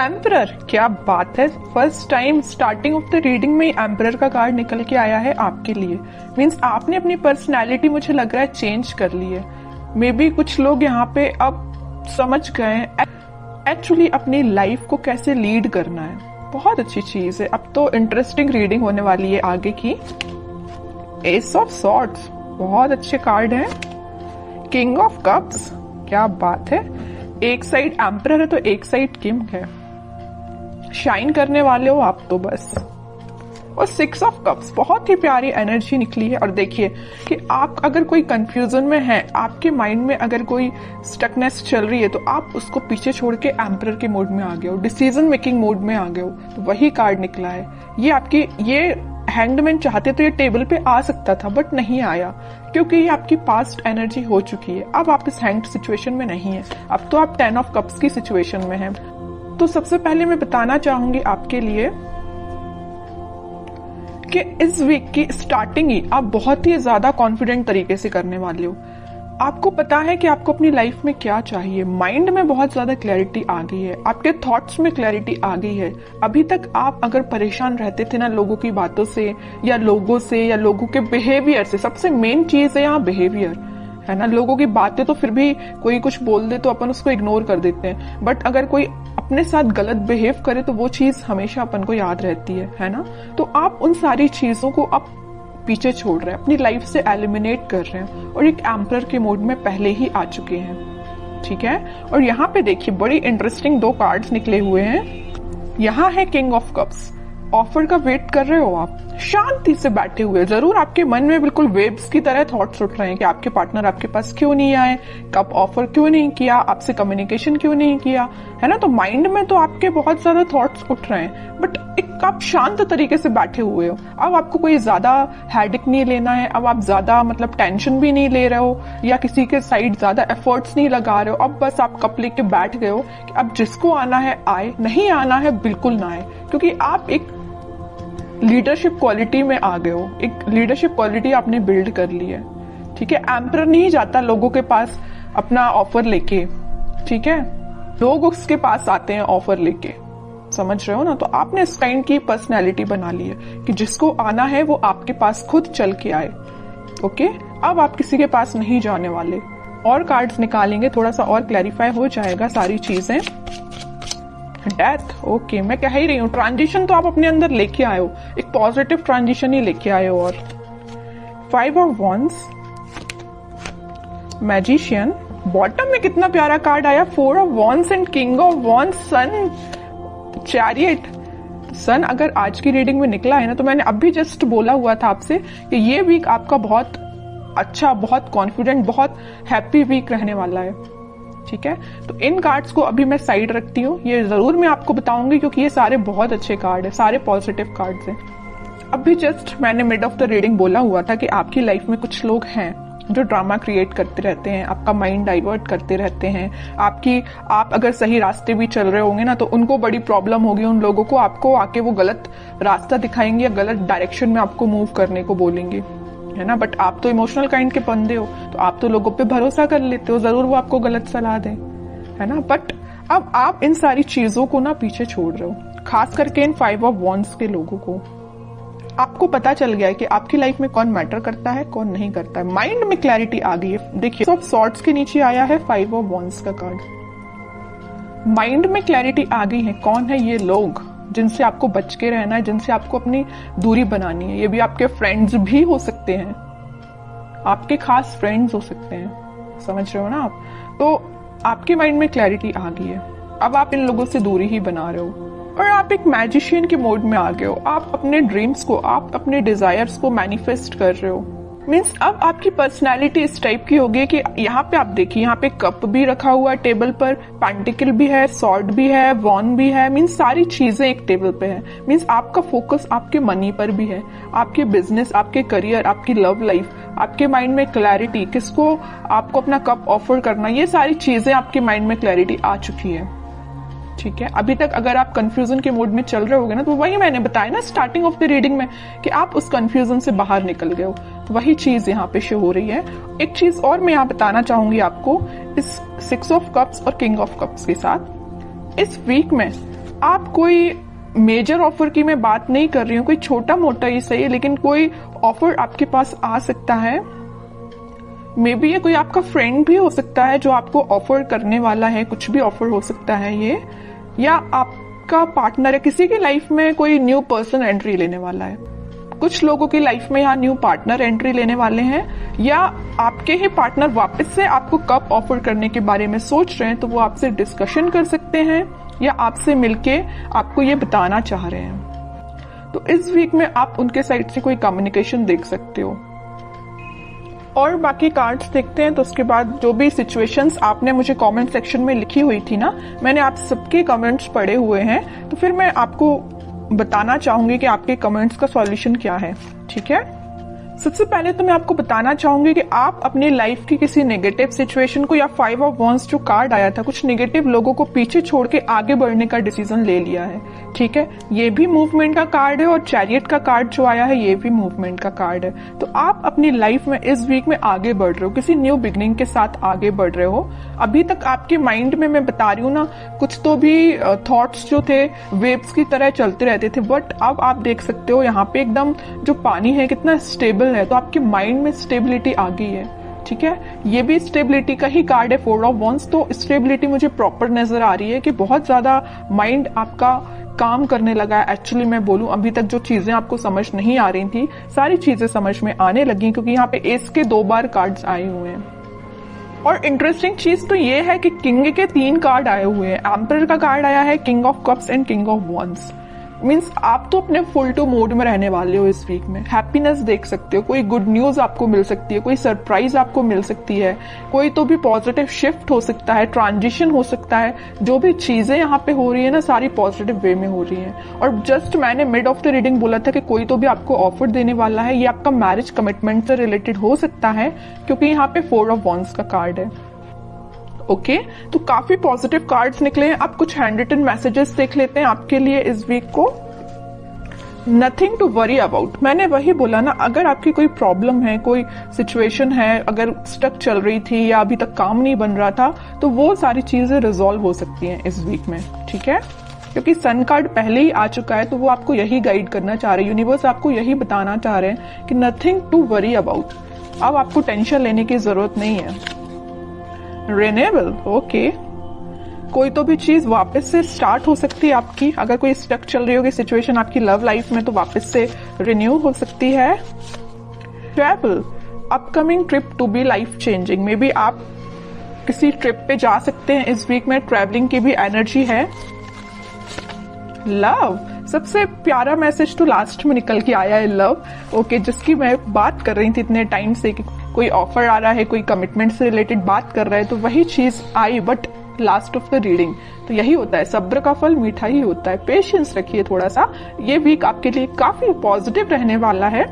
Emperor, क्या बात है। First time starting of the reading में एम्परर का कार्ड निकल के आया है आपके लिए। मीन्स आपने अपनी पर्सनैलिटी मुझे लग रहा है चेंज कर ली है। मे बी कुछ लोग यहाँ पे अब समझ गए हैं एक्चुअली अपनी लाइफ को कैसे लीड करना है। बहुत अच्छी चीज है। अब तो इंटरेस्टिंग रीडिंग होने वाली है आगे की। एस ऑफ सॉर्ड्स, बहुत अच्छे कार्ड है। किंग ऑफ कप्स, क्या बात है। एक साइड एम्परर है तो एक साइड किंग है। शाइन करने वाले हो आप तो बस। और 6 ऑफ कप्स, बहुत ही प्यारी एनर्जी निकली है। और देखिए कि आप अगर कोई कंफ्यूजन में हैं, आपके माइंड में अगर कोई स्टकनेस चल रही है, तो आप उसको पीछे छोड़ के एम्परर के मोड में आ गए हो, डिसीजन मेकिंग मोड में आ गए हो। तो वही कार्ड निकला है। ये आपकी, ये हैंगड चाहते तो ये टेबल पे आ सकता था बट नहीं आया, क्योंकि ये आपकी पास्ट एनर्जी हो चुकी है। अब आप इस हैंग्ड सिचुएशन में नहीं है, अब तो आप 10 ऑफ कप्स की सिचुएशन में हैं। तो सबसे पहले मैं बताना चाहूंगी आपके लिए कि इस वीक की स्टार्टिंग ही आप बहुत ही ज्यादा कॉन्फिडेंट तरीके से करने वाले हो। आपको पता है कि आपको अपनी लाइफ में क्या चाहिए। माइंड में बहुत ज्यादा क्लैरिटी आ गई है, आपके थॉट्स में क्लैरिटी आ गई है। अभी तक आप अगर परेशान रहते थे ना लोगों की बातों से या लोगों के बिहेवियर से, सबसे मेन चीज है यहाँ बिहेवियर, है ना। लोगों की बातें तो फिर भी कोई कुछ बोल दे तो अपन उसको इग्नोर कर देते हैं, बट अगर कोई अपने साथ गलत बिहेव करे तो वो चीज हमेशा अपन को याद रहती है ना। तो आप उन सारी चीजों को आप पीछे छोड़ रहे हैं, अपनी लाइफ से एलिमिनेट कर रहे हैं और एक एम्परर के मोड में पहले ही आ चुके हैं, ठीक है। और यहाँ पे देखिए बड़ी इंटरेस्टिंग 2 कार्ड्स निकले हुए हैं। यहाँ है किंग ऑफ कप्स। ऑफर का वेट कर रहे हो आप, शांति से बैठे हुए। जरूर आपके मन में बिल्कुल वेव्स की तरह थॉट्स उठ रहे हैं कि आपके पार्टनर आपके पास क्यों नहीं आए, कब ऑफर क्यों नहीं किया, आपसे कम्युनिकेशन क्यों नहीं किया, है ना। तो माइंड में तो आपके बहुत ज्यादा थॉट्स उठ रहे हैं, बट एक आप शांत तरीके से बैठे हुए हो। अब आपको कोई ज्यादा हेडेक नहीं लेना है, अब आप ज्यादा मतलब टेंशन भी नहीं ले रहे हो या किसी के साइड ज्यादा एफर्ट्स नहीं लगा रहे हो। अब बस आप कप लेके बैठ गए हो कि अब जिसको आना है आए, नहीं आना है बिल्कुल ना आए, क्योंकि आप एक लीडरशिप क्वालिटी में आ गए हो। एक लीडरशिप क्वालिटी आपने बिल्ड कर ली है, ठीक है। एम्परर नहीं जाता लोगों के पास अपना ऑफर लेके, ठीक है। लोग उसके पास आते हैं ऑफर लेके, समझ रहे हो ना। तो आपने इस काइंड की पर्सनैलिटी बना ली है कि जिसको आना है वो आपके पास खुद चल के आए, ओके। अब आप किसी के पास नहीं जाने वाले। और कार्ड्स निकालेंगे, थोड़ा सा और क्लैरिफाई हो जाएगा सारी चीजें। Death, okay. मैं कह ही रही हूँ ट्रांजिशन तो आप अपने अंदर लेके आए हो, एक पॉजिटिव ट्रांजिशन ही लेके आए हो। और 5 ऑफ वॉन्ड्स, मैजिशियन। बॉटम में कितना प्यारा कार्ड आया, 4 of wands and king of wands, sun, chariot. Sun अगर आज की रीडिंग में निकला है ना, तो मैंने अभी जस्ट बोला हुआ था आपसे कि ये वीक आपका बहुत अच्छा, बहुत कॉन्फिडेंट, बहुत हैप्पी वीक रहने वाला है, ठीक है। तो इन कार्ड्स को अभी मैं साइड रखती हूँ, ये जरूर मैं आपको बताऊंगी क्योंकि ये सारे बहुत अच्छे कार्ड है, सारे पॉजिटिव कार्ड्स हैं। अभी जस्ट मैंने मिड ऑफ द रीडिंग बोला हुआ था कि आपकी लाइफ में कुछ लोग हैं जो ड्रामा क्रिएट करते रहते हैं, आपका माइंड डाइवर्ट करते रहते हैं। आप अगर सही रास्ते भी चल रहे होंगे ना, तो उनको बड़ी प्रॉब्लम होगी। उन लोगों को आपको आके वो गलत रास्ता दिखाएंगे या गलत डायरेक्शन में आपको मूव करने को बोलेंगे, है ना। बट आप तो इमोशनल काइंड के बंदे हो, तो आप तो लोगों पे भरोसा कर लेते हो, जरूर वो आपको गलत सलाह दें, है ना। बट अब आप इन सारी चीजों को ना पीछे छोड़ रहे हो, खास करके इन 5 ऑफ वॉन्ड्स के लोगों को। आपको पता चल गया है कि आपकी लाइफ में कौन मैटर करता है, कौन नहीं करता है। माइंड में क्लैरिटी आ गई है। देखिए सब सॉर्ट्स के नीचे आया है 5 ऑफ वॉन्ड्स का कार्ड। माइंड में क्लैरिटी आ गई है, कौन है ये लोग जिनसे आपको बच के रहना है, जिनसे आपको अपनी दूरी बनानी है। ये भी आपके फ्रेंड्स भी हो सकते हैं, आपके खास फ्रेंड्स हो सकते हैं, समझ रहे हो ना आप। तो आपके माइंड में क्लैरिटी आ गई है, अब आप इन लोगों से दूरी ही बना रहे हो और आप एक मैजिशियन के मोड में आ गए हो। आप अपने ड्रीम्स को, आप अपने डिजायर्स को मैनिफेस्ट कर रहे हो। मीन्स अब आपकी पर्सनैलिटी इस टाइप की होगी कि यहाँ पे आप देखिए, यहाँ पे कप भी रखा हुआ है टेबल पर, पेंटिकल भी है, सॉर्ड भी है, वॉन भी है। मीन्स सारी चीजें एक टेबल पे है। मीन्स आपका फोकस आपके मनी पर भी है, आपके बिजनेस, आपके करियर, आपकी लव लाइफ, आपके माइंड में क्लैरिटी, किसको आपको अपना कप ऑफर करना, ये सारी चीजें आपके माइंड में क्लैरिटी आ चुकी है, ठीक है। अभी तक अगर आप कंफ्यूजन के मोड में चल रहे होगे ना, तो वही मैंने बताया ना स्टार्टिंग ऑफ द रीडिंग में कि आप उस कंफ्यूजन से बाहर निकल गए हो, तो वही चीज यहाँ पे शो हो रही है। एक चीज और मैं यहाँ बताना चाहूंगी आपको, इस 6 ऑफ कप्स और किंग ऑफ कप्स के साथ इस वीक में आप कोई मेजर ऑफर की मैं बात नहीं कर रही हूँ, कोई छोटा मोटा ही सही है, लेकिन कोई ऑफर आपके पास आ सकता है। मे बी ये कोई आपका फ्रेंड भी हो सकता है जो आपको ऑफर करने वाला है, कुछ भी ऑफर हो सकता है ये, या आपका पार्टनर है, किसी की लाइफ में कोई न्यू पर्सन एंट्री लेने वाला है। कुछ लोगों की लाइफ में यहाँ न्यू पार्टनर एंट्री लेने वाले हैं, या आपके ही पार्टनर वापस से आपको कब ऑफर करने के बारे में सोच रहे हैं, तो वो आपसे डिस्कशन कर सकते हैं या आपसे मिलके आपको ये बताना चाह रहे हैं। तो इस वीक में आप उनके साइड से कोई कम्युनिकेशन देख सकते हो। और बाकी कार्ड्स देखते हैं, तो उसके बाद जो भी सिचुएशंस आपने मुझे कमेंट सेक्शन में लिखी हुई थी ना, मैंने आप सबके कमेंट्स पढ़े हुए हैं, तो फिर मैं आपको बताना चाहूंगी कि आपके कमेंट्स का सॉल्यूशन क्या है। ठीक है, सबसे पहले तो मैं आपको बताना चाहूंगी कि आप अपनी लाइफ की किसी नेगेटिव सिचुएशन को, या 5 ऑफ वांड्स जो कार्ड आया था, कुछ नेगेटिव लोगों को पीछे छोड़ के आगे बढ़ने का डिसीजन ले लिया है। ठीक है, ये भी मूवमेंट का कार्ड है, और चैरियट का कार्ड जो आया है ये भी मूवमेंट का कार्ड है। तो आप अपनी लाइफ में इस वीक में आगे बढ़ रहे हो, किसी न्यू बिगनिंग के साथ आगे बढ़ रहे हो। अभी तक आपके माइंड में मैं बता रही हूँ ना, कुछ तो भी थॉट्स जो थे वेव्स की तरह चलते रहते थे, बट अब आप देख सकते हो यहाँ पे एकदम जो पानी है कितना स्टेबल है, तो आपके माइंड में स्टेबिलिटी आ गई है। ठीक है, ये भी स्टेबिलिटी का ही कार्ड है, 4 ऑफ वांड्स, तो स्टेबिलिटी मुझे प्रॉपर नजर आ रही है कि बहुत ज्यादा माइंड आपका काम करने लगा है। एक्चुअली मैं बोलूं, अभी तक जो चीजें आपको समझ नहीं आ रही थी, सारी चीजें समझ में आने लगी, क्योंकि यहाँ पे एस के 2 बार कार्ड्स आए हुए हैं। और इंटरेस्टिंग चीज तो ये है कि किंग के 3 कार्ड आए हुए हैं। एम्परर का कार्ड आया है, king of cups and king of wands. Means आप तो अपने फुल टू मोड में रहने वाले हो इस वीक में। हैप्पीनेस देख सकते हो, कोई गुड न्यूज आपको मिल सकती है, कोई सरप्राइज आपको मिल सकती है, कोई तो भी पॉजिटिव शिफ्ट हो सकता है, ट्रांजिशन हो सकता है। जो भी चीजें यहाँ पे हो रही है ना, सारी पॉजिटिव वे में हो रही है। और जस्ट मैंने मिड ऑफ द रीडिंग बोला था कि कोई तो भी आपको ऑफर देने वाला है, ये आपका मैरिज कमिटमेंट से रिलेटेड हो सकता है, क्योंकि यहाँ पे 4 ऑफ वांड्स का कार्ड है। ओके, तो काफी पॉजिटिव कार्ड्स निकले हैं। आप कुछ हैंड रिटन मैसेजेस देख लेते हैं आपके लिए इस वीक को। नथिंग टू वरी अबाउट, मैंने वही बोला ना, अगर आपकी कोई प्रॉब्लम है, कोई सिचुएशन है, अगर स्टक चल रही थी या अभी तक काम नहीं बन रहा था, तो वो सारी चीजें रिजॉल्व हो सकती हैं इस वीक में। ठीक है, क्योंकि सन कार्ड पहले ही आ चुका है, तो वो आपको यही गाइड करना चाह रहे हैं, यूनिवर्स आपको यही बताना चाह रहे हैं कि नथिंग टू वरी अबाउट। अब आपको टेंशन लेने की जरूरत नहीं है। रिन्यूएबल, ओके, कोई तो भी चीज वापस से स्टार्ट हो सकती है आपकी। अगर कोई स्टक चल रही होगी सिचुएशन आपकी लव लाइफ में, तो वापस से रिन्यू हो सकती है। Travel, upcoming trip to be life changing, maybe आप किसी ट्रिप पे जा सकते हैं इस वीक में, ट्रैवलिंग की भी एनर्जी है। लव, सबसे प्यारा मैसेज तो लास्ट में निकल के आया है, लव। ओके, जिसकी मैं बात कर रही थी इतने टाइम से कि कोई ऑफर आ रहा है, कोई कमिटमेंट से रिलेटेड बात कर रहा है, तो वही चीज आई, but last of the reading. तो यही होता है, सब्र का फल मीठा ही होता है। पेशेंस रखिए थोड़ा सा, ये वीक आपके लिए काफी पॉजिटिव रहने वाला है।